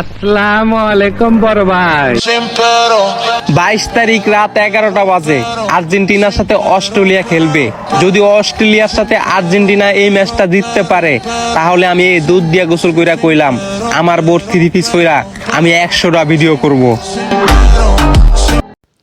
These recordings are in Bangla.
আসসালামু আলাইকুম বড় ভাই। 22 তারিখ রাত 11টা বাজে আর্জেন্টিনার সাথে অস্ট্রেলিয়া খেলবে। যদি অস্ট্রেলিয়ার সাথে আর্জেন্টিনা এই ম্যাচটা জিততে পারে তাহলে আমি এই দুধ দিয়া গোসল কইরা কইলাম আমার বোর 3 পিস কইরা আমি 100টা ভিডিও করব।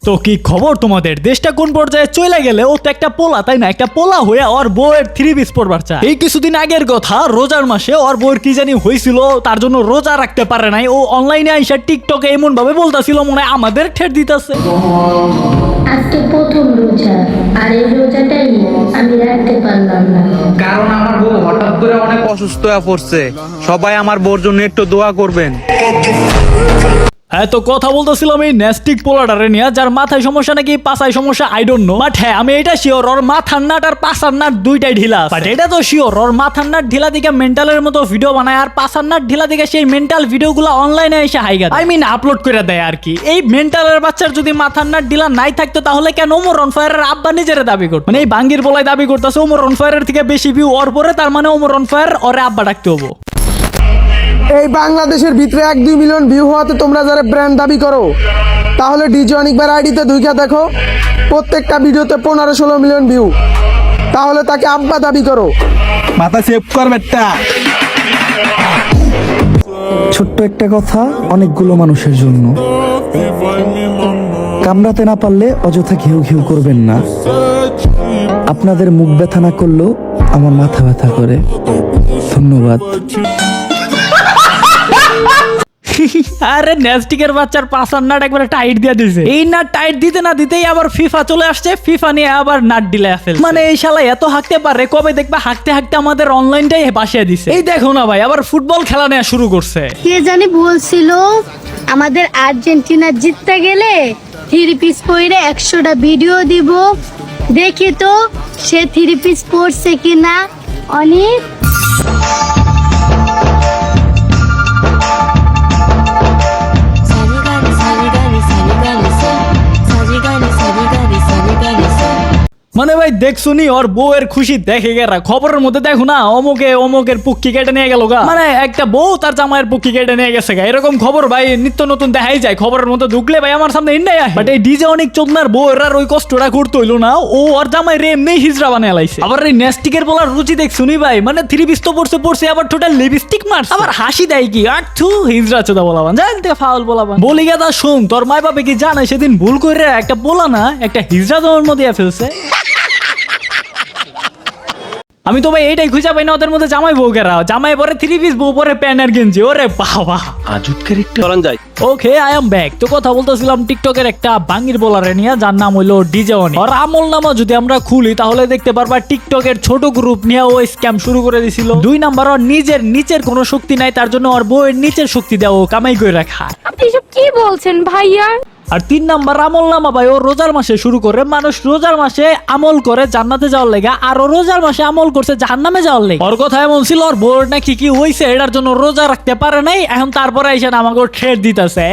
তো কি খবর তোমাদের? দেশটা কোন পর্যায়ে চলে গেলে ও তো একটা পোলা, তাই না? একটা পোলা হয়ে ওর বউয়ের 3 পিস পরবার চায়। এই কিছুদিন আগের কথা, রোজার মাসে ওর বউয়ের কি জানি হয়েছিল, তার জন্য রোজা রাখতে পারে নাই। ও অনলাইনে আইসা টিকটকে এমন ভাবে বলতাছিল মনে হয় আমাদের ঠেট দিতেছে। আজকে প্রথম রোজা, আর এই রোজাটাই আমি রাখতে পারলাম না, কারণ আমার বউ হঠাৎ করে অনেক অসুস্থ হয়ে পড়ছে। সবাই আমার বউর জন্য একটু দোয়া করবেন। এত কথা বলতেছিলাম এই নেস্টিক পোলাটারে নিয়ে, যার মাথায় সমস্যা নাকি পাছায় সমস্যা, আই ডোন্ট নো। বাট হ্যাঁ, আমি এটা শিওর ওর মাথার নাট আর পাছার নাট দুইটাই ঢিলা। বাট এটা তো শিওর ওর মাথার নাট ঢিলা দিকে মেন্টালের মতো ভিডিও বানায়, আর পাছার নাট ঢিলা দিকে সেই মেন্টাল ভিডিওগুলো অনলাইনে এসে হাইগা আই মিন আপলোড করে দেয় আর কি। এই মেন্টালের বাচ্চার যদি মাথার নাট ঢিলা নাই থাকতো তাহলে কেন ওমর অন ফায়ারের আব্বা নিজেরে দাবি করতো? মানে এই বাঙ্গির বলাই দাবি করতেছে ওমর অন ফায়ারের থেকে বেশি ভিউ ওর পরে, তার মানে ওমর অন ফায়ার ওরে আব্বা ডাকতে হবো। এই বাংলাদেশের ভিতরে 1-2 মিলিয়ন ভিউ হওয়াতে তোমরা যারা ব্র্যান্ড দাবি করো, তাহলে ডিজে অনেকবার আইডিতে ঢুকে দেখো প্রত্যেকটা ভিডিওতে 15-16 মিলিয়ন ভিউ, তাহলে তাকে আব্বা দাবি করো। মাথা সেভ করবে একটা। ছোট্ট একটা কথা অনেকগুলো মানুষের জন্য, কামড়াতে না পারলে অযথা ঘেউ ঘেউ করবেন না। আপনাদের মুখ ব্যথা না করলেও আমার মাথা ব্যথা করে। ধন্যবাদ। আরে নেস্টিকের বাচ্চার পাছার নাট একবারে টাইট দিয়ে দিছে। এই নাট টাইট দিতে না দিতেই আবার ফিফা চলে আসছে, ফিফা নিয়ে আবার নাট দিলে ফেলছে। মানে এই শালা এত হাঁকতে পারে, কবে দেখবা হাঁকতে হাঁকতে আমাদের অনলাইনটাই বাসিয়ে দিছে। এই দেখো না ভাই, আবার ফুটবল খেলা নেওয়া শুরু করছে। কে জানি বলছিল আমাদের আর্জেন্টিনা জিততে গেলে 3 পিস পরে 100টা ভিডিও দিব। দেখি তো সে 3 পিস পরছে কিনা। অনেক মানে ভাই দেখছো নি ওর বউয়ের খুশি দেখে গেরা। খবরের মধ্যে দেখো না অমুকের পুক্কি কেটে নিয়ে গেল গা। মানে একটা বউ তার জামাইয়ের পুক্কি কেটে নিয়ে গেছে গা। এরকম খবর ভাই নিত্য নতুন দেখাই যায়। খবরের মধ্যে ঢুকলে ভাই আমার সামনে ইন্ডাই আসে। বাট এই ডিজে অনেক চোদনার বউয়ের আর ওই কষ্টটা করতে হইলো না। ও ওর জামাই রে এমনি হিজড়া বানিয়ে লাইছে। আবার এই নেস্টিকের বলার রুচি দেখছো নি ভাই? মানে 3 পিস তো পড়ছে আবার টোটাল লিপস্টিক মারছে। আবার হাসি দেয় কি আঠু হিজড়া চোদা বলাবান, জান থেকে ফাউল বলাবান। বলি গেদা শুন, তোর মাই বাবা কি জানে সেদিন ভুল করে একটা বলা না একটা হিজড়া জন্ম দিয়ে ফেলছে। আমি তো ভাই এইটাই খুঁজে পাই না ওদের মধ্যে জামাই বউ কেরা। জামাই পরে 3 পিস, বউ পরে প্যান্ট আর গেঞ্জি। ওরে বাবা আজব ক্যারেক্টার চলন যায়। ওকে, আই এম ব্যাক। তো কথা বলতেছিলাম টিকটকের একটা বাঙ্গির বলারে নিয়ে, যার নাম হইলো ডিজে অনি। আর আমল নামা যদি আমরা খুলি তাহলে দেখতে পারবা টিকটকের ছোট গ্রুপ নিয়ে ও স্ক্যাম শুরু করে দিছিল। 2 নাম্বার ওর নিজের নিচের কোনো শক্তি নাই, তার জন্য ওর বউয়ের নিচের শক্তি দেওয়া ও কামাই করে রাখা। আপনি সব কি বলছেন ভাইয়া? আর 3 নাম্বার আমল নামা ভাই ও রোজার মাসে শুরু করে। মানুষ রোজার মাসে আমল করে জান্নাতে যাওয়ার লেগা, আর ও রোজার মাসে আমল করছে জাহান্নামে যাওয়ার লেগা। ওর কথা এমন ছিল ওর বোর নাকি কি হইছে, এটার জন্য রোজা রাখতে পারে নাই। এখন তারপরে এসে আমাকে ঠেট দিতেছে।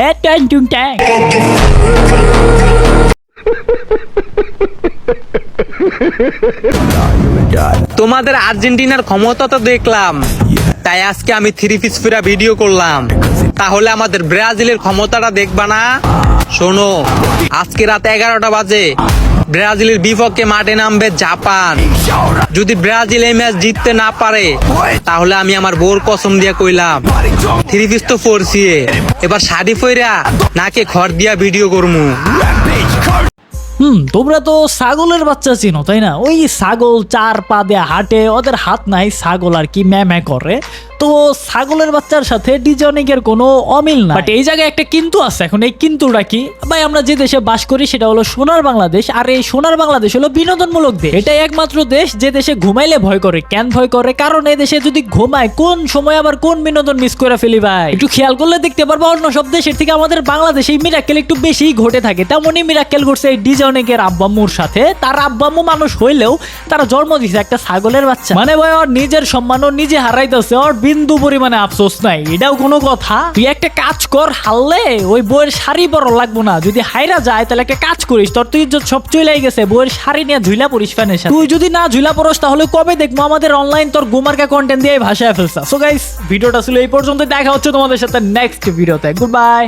তোমাদের আর্জেন্টিনার ক্ষমতা তো দেখলাম, তাই আজকে আমি 3 পিস ফিরা ভিডিও করলাম। তাহলে আমাদের ব্রাজিলের ক্ষমতাটা দেখবা না? শোনো, আজকে রাত 11টা বাজে ব্রাজিলের বিপক্ষে মাঠে নামবে জাপান। যদি ব্রাজিল এই ম্যাচ জিততে না পারে তাহলে আমি আমার বোর কসম দিয়ে কইলাম 3 পিস তো পরছি, এবার শাড়ি পইরা নাকে খড় দিয়া ভিডিও করমু। তোমরা তো ছাগলের বাচ্চা চিনো তাই না? ওই ছাগল 4 পা দিয়ে হাঁটে, ওদের হাত নাই, ছাগল আর কি ম্যামে করে। তো ছাগলের বাচ্চার সাথে ডিজনিকের কোনো অমিল না। বাট এই জায়গায় একটা কিন্তু আছে। এখন এই কিন্তুটা কি ভাই? আমরা যে দেশে বাস করি সেটা হলো সোনার বাংলাদেশ, আর এই সোনার বাংলাদেশ হলো বিনোদনমূলক দেশ। এটাই একমাত্র দেশ যে দেশে ঘুমাইলে ভয় করে। কেন ভয় করে? কারণ এই দেশে যদি ঘুমায় কোন সময় আবার কোন বিনোদন মিস করে ফেলি ভাই। একটু খেয়াল করলে দেখতে পারবো অন্য সব দেশের থেকে আমাদের বাংলাদেশে মিরাক্কেল একটু বেশি ঘটে থাকে। তেমনই মিরাক্কেল ঘটছে এই ডিজনিকের আব্বাম্মুর সাথে। তার আব্বাম্মু মানুষ হইলেও তারা জন্ম দিছে একটা ছাগলের বাচ্চা। মানে ভাই ওর নিজের সম্মান ও নিজে হারাইতেছে। ওর বিন্দু পরিমাণে আফসোস নাই, এটাও কোনো কথা? তুই একটা কাজ কর, হারলে ওই বইয়ের শাড়ি বড় লাগবো না, যদি হাইরা যায় তাহলে একটা কাজ করিস, তোর তুই ইজ্জত সব চলেই গেছে, বইয়ের শাড়ি নিয়ে ঝুলা পড়িস ফ্যানের সাথে। তুই যদি না ঝুলা পড়স তাহলে কবে দেখবো আমাদের অনলাইন তোর গুমার্কা কন্টেন্ট দিয়ে ভাষায় ফেলছা। সো গাইস, ভিডিওটা ছিল এই পর্যন্ত, দেখা হচ্ছে তোমাদের সাথে নেক্সট ভিডিওতে। Good bye.